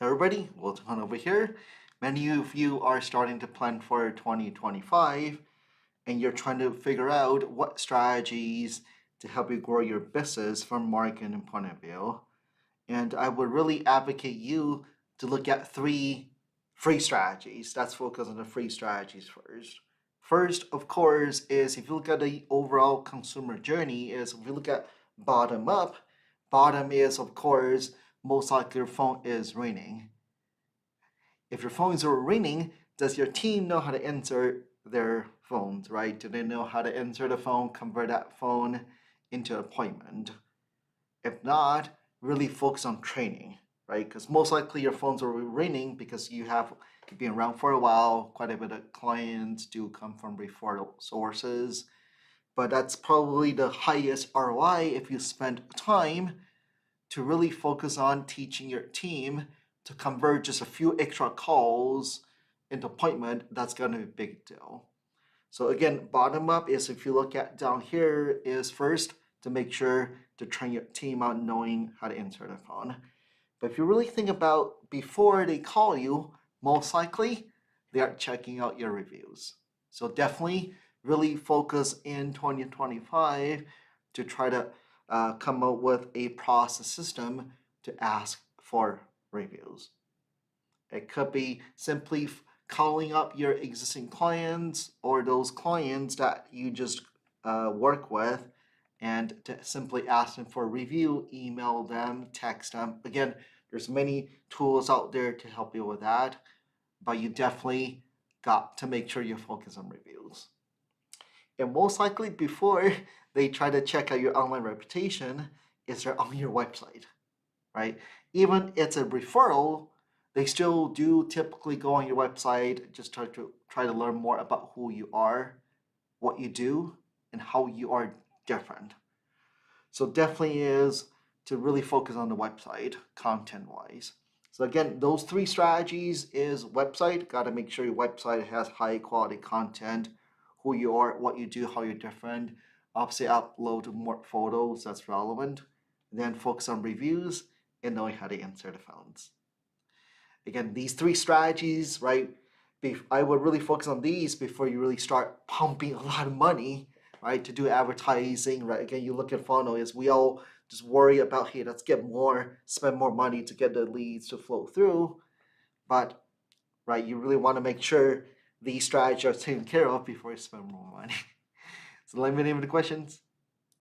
Everybody, welcome on over here. Many of you are starting to plan for 2025 and you're trying to figure out what strategies to help you grow your business from marketing point of view. And I would really advocate you to look at three free strategies. Let's focus on the free strategies first. First, of course, is if you look at the overall consumer journey, is if you look at bottom up, bottom is of course most likely your phone is ringing. If your phones are ringing, does your team know how to answer their phones, right? Do they know how to answer the phone, convert that phone into an appointment? If not, really focus on training, right? Because most likely your phones are ringing because you've been around for a while. Quite a bit of clients do come from referral sources, but that's probably the highest ROI if you spend time to really focus on teaching your team to convert just a few extra calls into appointment. That's going to be a big deal. So again, bottom up is if you look at down here is first to make sure to train your team on knowing how to answer the phone. But if you really think about before they call you, most likely they are checking out your reviews. So definitely really focus in 2025 to try to come up with a process system to ask for reviews. It could be simply calling up your existing clients or those clients that you just work with and to simply ask them for a review, email them, text them. Again, there's many tools out there to help you with that, but you definitely got to make sure you focus on reviews. And most likely before they try to check out your online reputation is they're on your website, right? Even it's a referral, they still do typically go on your website, just try to learn more about who you are, what you do, and how you are different. So definitely is to really focus on the website content wise. So again, those three strategies is website, got to make sure your website has high quality content, who you are, what you do, how you're different. Obviously upload more photos that's relevant. Then focus on reviews and knowing how to answer the phones. Again, these three strategies, right? I would really focus on these before you really start pumping a lot of money, right, to do advertising, right? Again, you look at funnel is we all just worry about, hey, let's get more, spend more money to get the leads to flow through. But, right, you really want to make sure these strategies are taken care of before you spend more money. So let me know the questions.